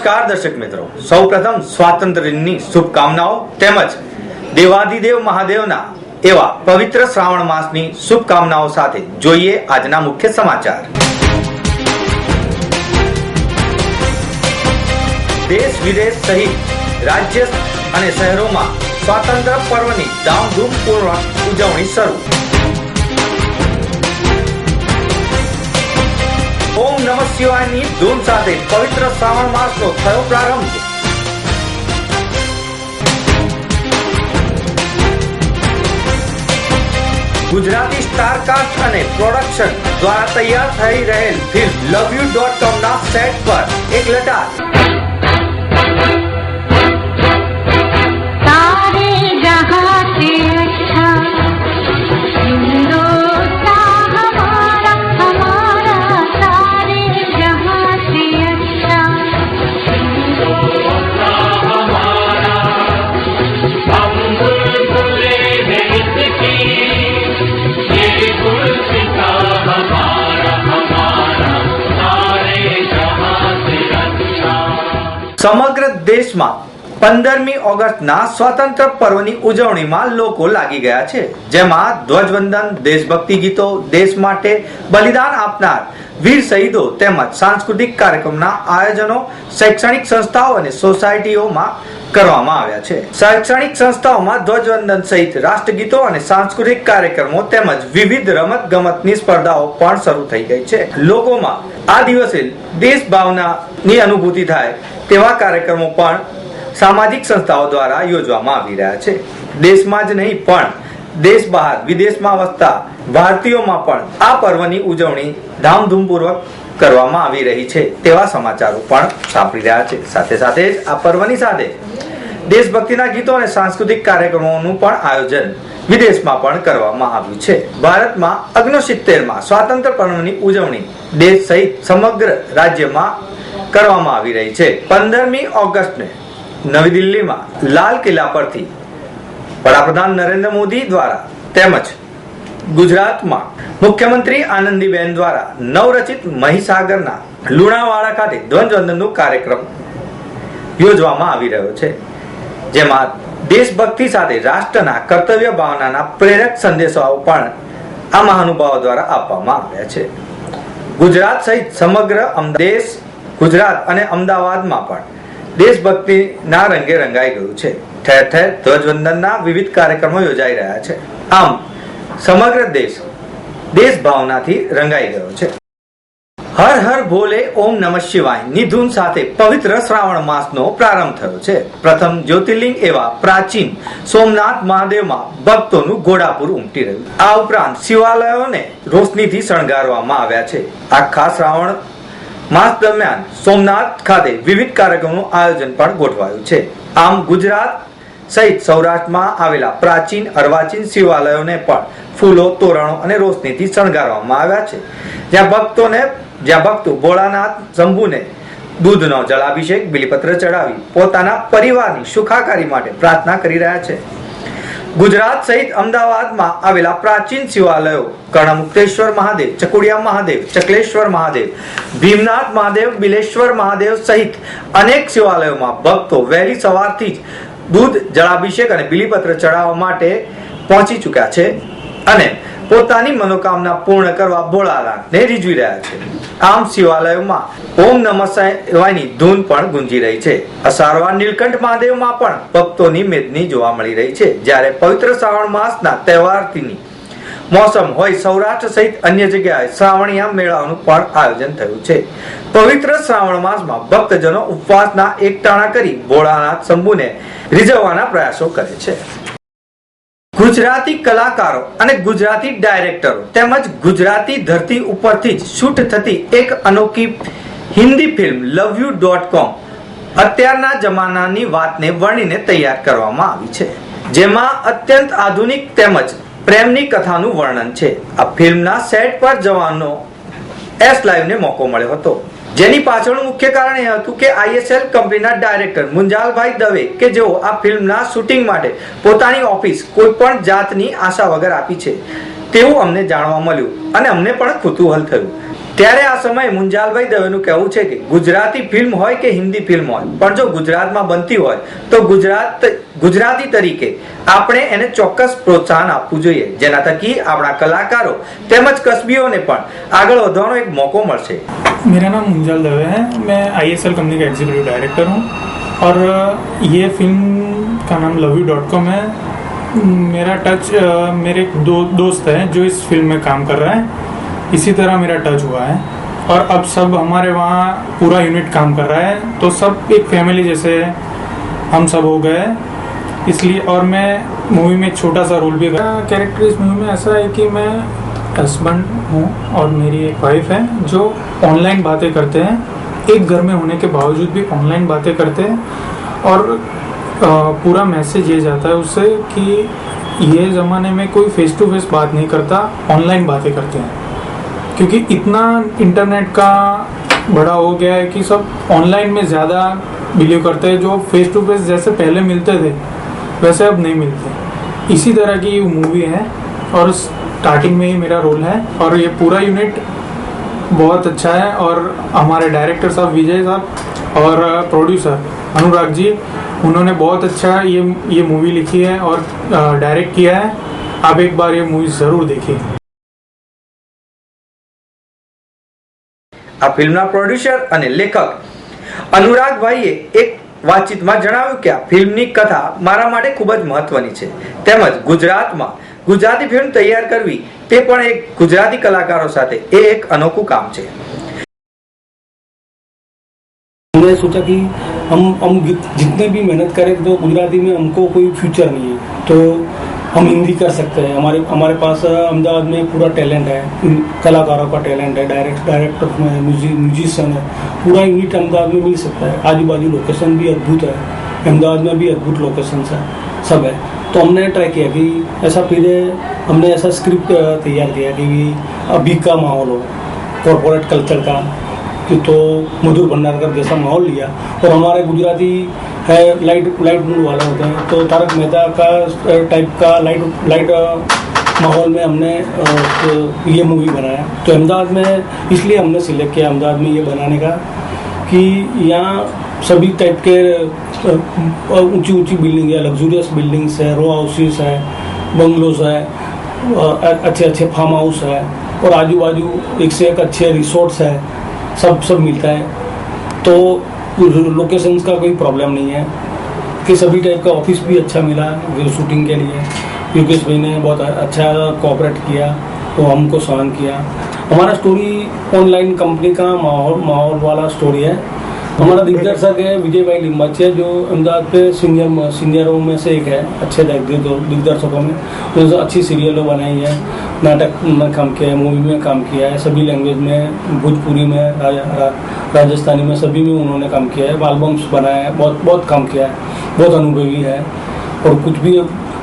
નમસ્કાર દર્શક મિત્રો, સૌપ્રથમ સ્વાતંત્ર્ય દિનની શુભકામનાઓ તેમજ દેવાધિદેવ મહાદેવના એવા પવિત્ર શ્રાવણ માસની શુભકામનાઓ સાથે જોઈએ આજના મુખ્ય સમાચાર। દેશ વિદેશ સહિત રાજ્ય અને શહેરોમાં સ્વાતંત્ર્ય પર્વની ધામધૂમપૂર્વક ઉજવણી શરૂ। ઓમ નમઃ શિવાયની ધૂન સાથે પવિત્ર શ્રાવણ માસનો થયો પ્રારંભ। ગુજરાતી સ્ટારકાસ્ટ અને પ્રોડક્શન દ્વારા તૈયાર થઈ રહેલ ફિલ્મ lovyou.com ના સેટ પર એક લટાર। સમગ્ર દેશમાં 15મી ઓગસ્ટના સ્વાતંત્ર્ય પર્વની ઉજવણીમાં લોકો લાગી ગયા છે, જેમાં ધ્વજવંદન, દેશભક્તિ ગીતો, દેશ માટે બલિદાન આપનાર વીર શહીદો તેમજ સાંસ્કૃતિક કાર્યક્રમના આયોજનો શૈક્ષણિક સંસ્થાઓ અને સોસાયટીઓમાં કરવામાં આવ્યા છે। શૈક્ષણિક સંસ્થાઓમાં ધ્વજવંદન સહિત રાષ્ટ્રગીતો અને સાંસ્કૃતિક કાર્યક્રમો તેમજ વિવિધ રમત ગમતની સ્પર્ધાઓ પણ શરૂ થઈ ગઈ છે। લોકોમાં આ દિવસે દેશ ભાવનાની અનુભૂતિ થાય તેવા કાર્યક્રમો પણ સામાજિક સંસ્થાઓ દ્વારા યોજવામાં આવી રહ્યા છે। દેશમાં જ નહીં પણ દેશ બહાર વિદેશમાં વસતા ભારતીયોમાં પણ આ પર્વની ઉજવણી ધામધૂમપૂર્વક કરવામાં આવી રહી છે તેવા સમાચારો પણ સાંભળી રહ્યા છે। સાથે સાથે જ આ પર્વની સાથે દેશભક્તિના ગીતો અને સાંસ્કૃતિક કાર્યક્રમોનું પણ આયોજન વિદેશમાં પણ કરવામાં આવ્યું છે। ભારતમાં 69માં સ્વાતંત્ર્ય પર્વની ઉજવણી દેશ સહિત સમગ્ર રાજ્યમાં કરવામાં આવી રહી છે। 15મી ઓગસ્ટને નવી દિલ્હીમાં લાલ કિલ્લા પરથી વડાપ્રધાન નરેન્દ્ર મોદી દ્વારા તેમજ ગુજરાતમાં મુખ્યમંત્રી આનંદીબેન દ્વારા નવરચિત મહીસાગરના લુણાવાડા ખાતે ધ્વજવંદનનો કાર્યક્રમ યોજવામાં આવી રહ્યો છે, જેમાં દેશભક્તિ સાથે રાષ્ટ્રના કર્તવ્ય ભાવનાના પ્રેરક સંદેશાઓ પણ આ મહાનુભાવો દ્વારા આપવામાં આવ્યા છે। ગુજરાત સહિત સમગ્ર દેશ, ગુજરાત અને અમદાવાદમાં પણ દેશભક્તિના રંગે રંગાઈ ગયું છે। ઠેર ઠેર ધ્વજવંદનના વિવિધ કાર્યક્રમો યોજાઈ રહ્યા છે। આમ સમગ્ર દેશ ભાવનાથી રંગાઈ ગયો છે। હર હર ભોલે ઓમ નમઃ શિવાય ની ધૂન સાથે પવિત્ર શ્રાવણ માસનો પ્રારંભ થયો છે। પ્રથમ જ્યોતિર્લિંગ એવા પ્રાચીન સોમનાથ મહાદેવમાં ભક્તોનું ઘોડાપુર ઉમટી રહ્યું। આ ઉપરાંત શિવાલયોને રોશનીથી શણગારવામાં આવ્યા છે। આખા શ્રાવણ માસ દરમિયાન સોમનાથ ખાતે વિવિધ કાર્યક્રમોનું આયોજન પણ ગોઠવાયું છે। આમ ગુજરાત સહિત સૌરાષ્ટ્રમાં આવેલા પ્રાચીન અર્વાચીન શિવાલયોને પણ ફૂલો, તોરણો અને રોશનીથી શણગારવામાં આવ્યા છે, જ્યાં ભક્તો ભોળાનાથ શંભુને દૂધનો જળાભિષેક, બિલીપત્ર ચડાવી પોતાના પરિવારની સુખાકારી માટે પ્રાર્થના કરી રહ્યા છે। ગુજરાત સહિત અમદાવાદમાં આવેલા પ્રાચીન શિવાલયો કર્ણમુક્તેશ્વર મહાદેવ, ચકુડિયા મહાદેવ, ચકલેશ્વર મહાદેવ, ભીમનાથ મહાદેવ, બિલેશ્વર મહાદેવ સહિત અનેક શિવાલયોમાં ભક્તો વહેલી સવારથી જ દૂધ, જળાભિષેક અને બિલીપત્ર ચડાવવા માટે પહોંચી ચૂક્યા છે અને પોતાની મનોકામના પૂર્ણ કરવા ભોળાનાથને રીઝવી રહ્યા છે। આમ શિવાલયોમાં ઓમ નમઃ શિવાયની ધૂન પણ ગુંજી રહી છે। અસારવા નીલકંઠ મહાદેવમાં પણ ભક્તોની મેદની જોવા મળી રહી છે। જ્યારે પવિત્ર શ્રાવણ માસના તહેવારની મોસમ હોય સૌરાષ્ટ્ર સહિત અન્ય જગ્યાએ શ્રાવણીયા મેળાઓનું પણ આયોજન થયું છે। પવિત્ર શ્રાવણ માસમાં ભક્તજનો ઉપવાસના એકટાણા કરી ભોળાનાથ શંભુને રીઝવવાના પ્રયાસો કરે છે। ગુજરાતી કલાકારો અને ગુજરાતી ડાયરેક્ટરો તેમજ ગુજરાતી ધરતી ઉપરથી જ શૂટ થતી એક અનોખી હિન્દી ફિલ્મ lovyou.com અત્યારના જમાનાની વાતને વર્ણીને તૈયાર કરવામાં આવી છે, જેમાં અત્યંત આધુનિક તેમજ પ્રેમની કથાનું વર્ણન છે। આ ફિલ્મના સેટ પર જવાનો એસ લાઈવને મોકો મળ્યો હતો, જેની પાછળનું મુખ્ય કારણ એ હતું કે ISL કંપનીના ડાયરેક્ટર મુંજાલભાઈ દવે કે જેઓ આ ફિલ્મના શૂટિંગ માટે પોતાની ઓફિસ કોઈ પણ જાતની આશા વગર આપી છે તેવું અમને જાણવા મળ્યું અને અમને પણ કુતૂહલ થયું। ત્યારે આ સમયે મુંજાલભાઈ દવેનું કહેવું છે કે ગુજરાતી ફિલ્મ હોય કે હિન્દી ફિલ્મ હોય, પણ જો ગુજરાતમાં બનતી હોય તો ગુજરાતી તરીકે આપણે એને ચોક્કસ પ્રોત્સાહન આપવું જોઈએ, જેના થકી આપણા કલાકારો તેમજ કસબીઓને પણ આગળ વધવાનો એક મોકો મળશે। मेरा नाम मुंजाल दवे है, मैं ISL कंपनी का एग्जीक्यूटिव डायरेक्टर हूँ और ये फिल्म का नाम lovyou.com है। मेरा टच मेरे दोस्त है जो इस फिल्म में काम कर रहा है, इसी तरह मेरा टच हुआ है और अब सब हमारे वहाँ पूरा यूनिट काम कर रहा है, तो सब एक फैमिली जैसे हम सब हो गए इसलिए। और मैं मूवी में एक छोटा सा रोल भी करा। कैरेक्टर इस मूवी में ऐसा है कि मैं हस्बैंड हूँ और मेरी एक वाइफ है जो ऑनलाइन बातें करते हैं, एक घर में होने के बावजूद भी ऑनलाइन बातें करते हैं और पूरा मैसेज ये जाता है उससे कि ये ज़माने में कोई फेस टू फेस बात नहीं करता, ऑनलाइन बातें करते हैं, क्योंकि इतना इंटरनेट का बड़ा हो गया है कि सब ऑनलाइन में ज़्यादा बिलीव करते हैं। जो फेस टू फेस जैसे पहले मिलते थे वैसे अब नहीं मिलते। इसी तरह की मूवी है और स्टार्टिंग में ही मेरा रोल है और ये पूरा यूनिट बहुत अच्छा है और हमारे डायरेक्टर साहब विजय साहब और प्रोड्यूसर अनुराग जी, उन्होंने बहुत अच्छा ये मूवी लिखी है और डायरेक्ट किया है। आप एक बार ये मूवी ज़रूर देखिए। આ ફિલ્મના પ્રોડ્યુસર અને લેખક અનુરાગભાઈએ એક વાતચીતમાં જણાવ્યું કે આ ફિલ્મની કથા મારા માટે ખૂબ જ મહત્વની છે, તેમજ ગુજરાતમાં ગુજરાતી ફિલ્મ તૈયાર કરવી તે પણ એક ગુજરાતી કલાકારો સાથે એ એક અનોખું કામ છે। हमने सोचा कि हम जितने भी मेहनत करें तो गुजराती में हमको कोई फ्यूचर नहीं है, तो हम हिंदी कर सकते हैं। हमारे पास अहमदाबाद में पूरा टैलेंट है, कलाकारों का टैलेंट है, डायरेक्टर में म्यूजिशियन है, पूरा यूनिट अहमदाबाद में मिल सकता है। आजू बाजू लोकेशन भी अद्भुत है, अहमदाबाद में भी अद्भुत लोकेशन है, सब है। तो हमने ट्राई किया कि ऐसा फिर हमने ऐसा स्क्रिप्ट तैयार किया कि अभी का माहौल हो, कॉरपोरेट कल्चर का, कि तो मधुर भंडारकर जैसा माहौल लिया। और हमारे गुजराती है लाइट मूड वाले होते हैं, तो तारक मेहता का टाइप का लाइट माहौल में हमने ये मूवी बनाया। तो अहमदाबाद में इसलिए हमने सिलेक्ट किया अहमदाबाद में ये बनाने का कि यहाँ सभी टाइप के ऊंची बिल्डिंग है, लग्जूरियस बिल्डिंग्स है, रो हाउसेस है, बंगलोज है, अच्छे फार्म हाउस है और आजू बाजू एक से एक अच्छे रिसोर्ट्स है, सब मिलता है। तो लोकेशंस का कोई प्रॉब्लम नहीं है कि सभी टाइप का ऑफिस भी अच्छा मिला शूटिंग के लिए। योगेश भाई ने बहुत अच्छा कोऑपरेट किया, तो हमको सहन किया। हमारा स्टोरी ऑनलाइन कंपनी का माहौल वाला स्टोरी है। हमारा दिग्दर्शक है विजय भाई लिम्बाचिया, जो अहमदाबाद पे सीनियरों में से एक है, अच्छे दिग्दर्शकों में। उन्होंने अच्छी सीरियलों बनाई है, नाटक में काम किया है, मूवी में काम किया है, सभी लैंग्वेज में, भोजपुरी में, राजस्थानी में, सभी में उन्होंने काम किया है, एल्बम्स बनाया है, बहुत काम किया है, बहुत अनुभवी है। और कुछ भी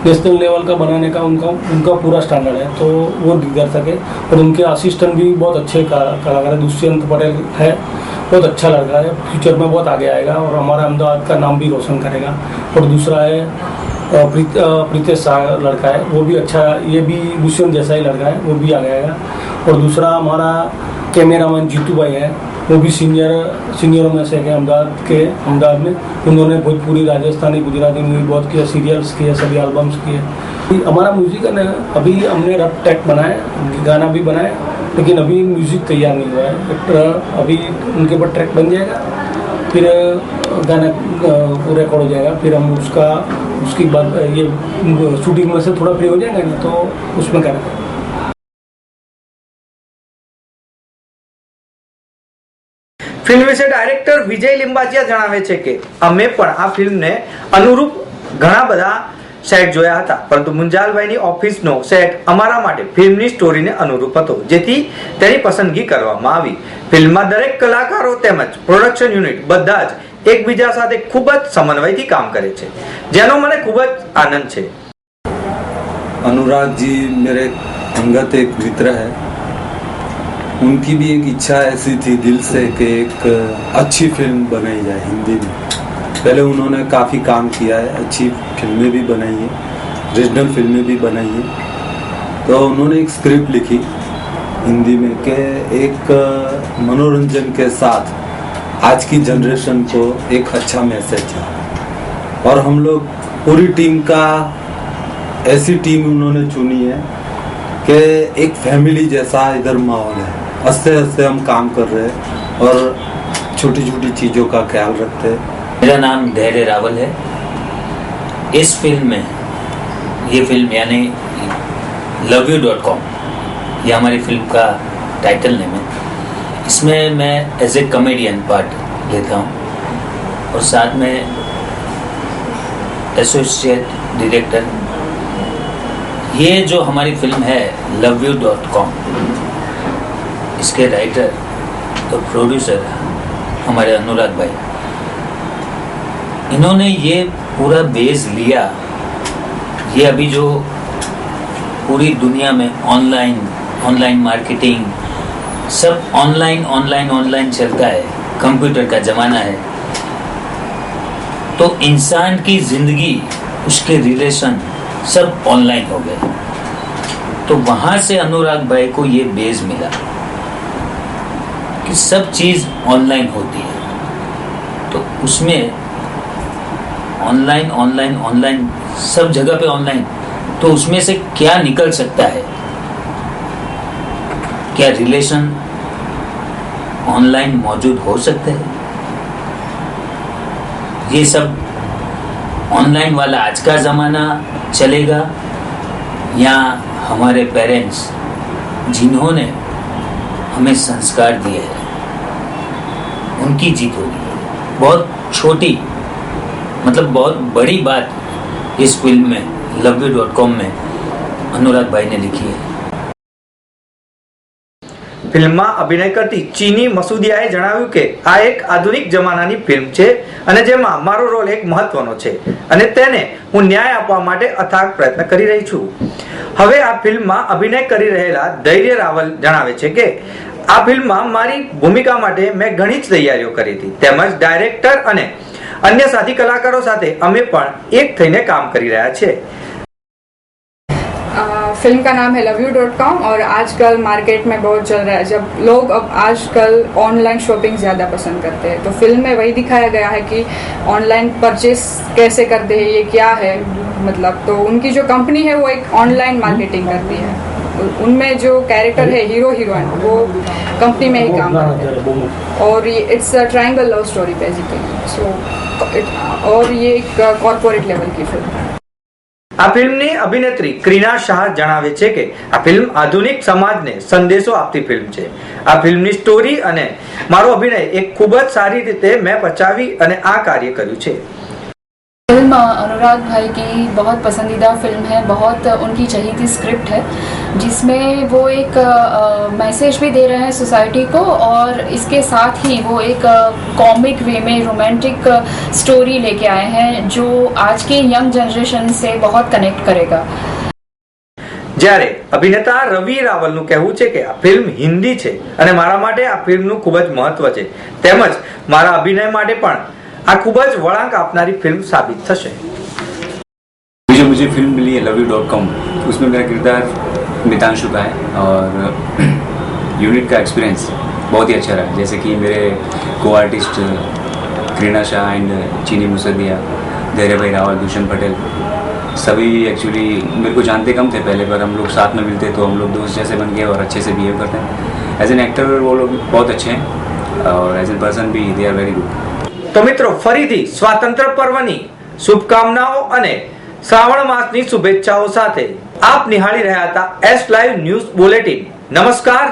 नेशनल लेवल का बनाने का उनका पूरा स्टैंडर्ड है, तो वो दिग्दर्शक है। और उनके असिस्टेंट भी बहुत अच्छे कलाकार है, दुष्यंत पटेल है, बहुत अच्छा लड़का है, फ्यूचर में बहुत आगे आएगा और हमारा अहमदाबाद का नाम भी रोशन करेगा। और दूसरा है प्रीतेश शाह लड़का है, वो भी अच्छा, ये भी दुष्यंत जैसा ही लड़का है, वो भी आगे आएगा। और दूसरा हमारा कैमरामैन जीतू भाई है, वो भी सीनियरों में से है अहमदाबाद में। उन्होंने भोजपुरी, राजस्थानी, गुजराती मूवी बहुत किया, सीरियल्स किए, सभी एल्बम्स किए। हमारा म्यूजिक है ना, अभी हमने रफ ट्रैक बनाए, गाना भी बनाए, लेकिन अभी म्यूजिक तैयार नहीं हुआ है। अभी उनके ऊपर ट्रैक बन जाएगा, फिर गाना रिकॉर्ड हो जाएगा, फिर हम उसकी बाद ये शूटिंग में से थोड़ा फ्री हो जाएगा ना, तो उसमें करेंगे। ફિલ્મ વિશે ડાયરેક્ટર વિજય લિંબાચિયા જણાવે છે કે અમે પણ આ ફિલ્મને અનુરૂપ ઘણા બધા સેટ જોયા હતા, પરંતુ મુંજાલભાઈની ઓફિસનો સેટ અમારા માટે ફિલ્મની સ્ટોરીને અનુરૂપ હતો, જેથી તેની પસંદગી કરવામાં આવી। ફિલ્મમાં દરેક કલાકારો તેમજ પ્રોડક્શન યુનિટ બધા જ એકબીજા સાથે ખૂબ જ સમન્વયથી કામ કરે છે, જેનો મને ખૂબ જ આનંદ છે। अनुराग जी मेरे अंगत एक मित्र है, उनकी भी एक इच्छा ऐसी थी दिल से कि एक अच्छी फिल्म बनाई जाए हिंदी में। पहले उन्होंने काफ़ी काम किया है, अच्छी फिल्में भी बनाई हैं, रीजनल फिल्में भी बनाई हैं। तो उन्होंने एक स्क्रिप्ट लिखी हिंदी में कि एक मनोरंजन के साथ आज की जनरेशन को एक अच्छा मैसेज है। और हम लोग पूरी टीम का ऐसी टीम उन्होंने चुनी है कि एक फैमिली जैसा इधर माहौल है। हंसते हंसते हम काम कर रहे हैं और छोटी छोटी चीज़ों का ख्याल रखते हैं। मेरा नाम धैर्य रावल है। इस फिल्म में, ये फिल्म यानी loveU.com, ये हमारी फिल्म का टाइटल नेम है। इसमें मैं एज ए कॉमेडियन पार्ट लेता हूँ और साथ में एसोसिएट डायरेक्टर। ये जो हमारी फिल्म है loveU.com, इसके राइटर और प्रोड्यूसर हमारे अनुराग भाई। इन्होंने ये पूरा बेस लिया। ये अभी जो पूरी दुनिया में ऑनलाइन मार्केटिंग सब ऑनलाइन चलता है, कंप्यूटर का ज़माना है, तो इंसान की ज़िंदगी, उसके रिलेशन सब ऑनलाइन हो गए। तो वहाँ से अनुराग भाई को ये बेस मिला कि सब चीज़ ऑनलाइन होती है। तो उसमें ऑनलाइन सब जगह पे ऑनलाइन, तो उसमें से क्या निकल सकता है, क्या रिलेशन ऑनलाइन मौजूद हो सकते हैं। ये सब ऑनलाइन वाला आज का ज़माना चलेगा या हमारे पेरेंट्स जिन्होंने हमें संस्कार दिए हैं उनकी जीत होगी। बहुत छोटी मतलब बहुत बड़ी बात इस फिल्म में loveU.com में अनुराग भाई ने लिखी है। ફિલ્મમાં અભિનય કરતી ચીની મસૂદિયાએ જણાવ્યું કે આ એક આધુનિક જમાનાની ફિલ્મ છે અને જેમાં મારો રોલ એક મહત્વનો છે અને તેને હું ન્યાય આપવા માટે અથાગ પ્રયત્ન કરી રહી છું। હવે આ ફિલ્મમાં અભિનય કરી રહેલા ધૈર્ય રાવલ જણાવે છે કે આ ફિલ્મમાં મારી ભૂમિકા માટે મેં ઘણી જ તૈયારીઓ કરી હતી, તેમજ ડાયરેક્ટર અને अन्य साथी कलाकारों साथे अमे पण एक थईने काम करी रह्या छे। फिल्म का नाम है loveU.com और आजकल मार्केट में बहुत चल रहा है। जब लोग अब आजकल ऑनलाइन शॉपिंग ज़्यादा पसंद करते हैं, तो फिल्म में वही दिखाया गया है कि ऑनलाइन परचेस कैसे करते हैं, ये क्या है, मतलब तो उनकी जो कंपनी है वो एक ऑनलाइन मार्केटिंग करती है। उनमें जो कैरेक्टर है हीरो हीरोइन वो कंपनी में ही काम करते हैं और ये it's a triangle love story basically. So और ये एक कॉर्पोरेट लेवल की फिल्म है। આ ફિલ્મની અભિનેત્રી ક્રીના શાહ જણાવે છે કે આ ફિલ્મ આધુનિક સમાજને સંદેશો આપતી ફિલ્મ છે। આ ફિલ્મની સ્ટોરી અને મારો અભિનય એક ખૂબ જ સારી રીતે મેં પચાવી અને આ કાર્ય કર્યું છે। फिल्म अनुराग भाई की बहुत पसंदीदा फिल्म है। बहुत उनकी चहीती स्क्रिप्ट है जिसमें वो एक मैसेज भी दे रहे हैं सोसाइटी को और इसके साथ ही वो एक कॉमिक वे में रोमांटिक स्टोरी लेके आए हैं जो आज के यंग जनरेशन से बहुत कनेक्ट करेगा। જ્યારે અભિનેતા રવિ રાવલનું કહેવું છે કે આ ફિલ્મ હિન્દી છે અને મારા માટે આ ફિલ્મનું ખૂબ જ મહત્વ છે, તેમજ મારા અભિનય માટે પણ આ ખૂબ જ વળાંક આપનારી ફિલ્મ સાબિત થશે। जो मुझे फिल्म मिली है loveU.com, उसमें मेरा किरदार मितांशु का है और यूनिट का एक्सपीरियंस बहुत ही अच्छा रहा। जैसे कि मेरे को आर्टिस्ट क्रीना शाह एंड चीनी मुसदिया, धैर्य भाई रावल, दूषण पटेल, सभी एक्चुअली मेरे को जानते कम थे पहले, पर हम लोग साथ में मिलते तो हम लोग दोस्त जैसे बन गए और अच्छे से बिहेव करते हैं। एज एन एक्टर वो लोग बहुत अच्छे हैं और एज एन पर्सन भी दे आर वेरी गुड। તો મિત્રો ફરીથી સ્વાતંત્ર્ય પર્વની શુભકામનાઓ અને શ્રાવણ માસની શુભેચ્છાઓ સાથે આપ નિહાળી રહ્યા હતા એસ લાઈવ ન્યૂઝ બુલેટિન। નમસ્કાર।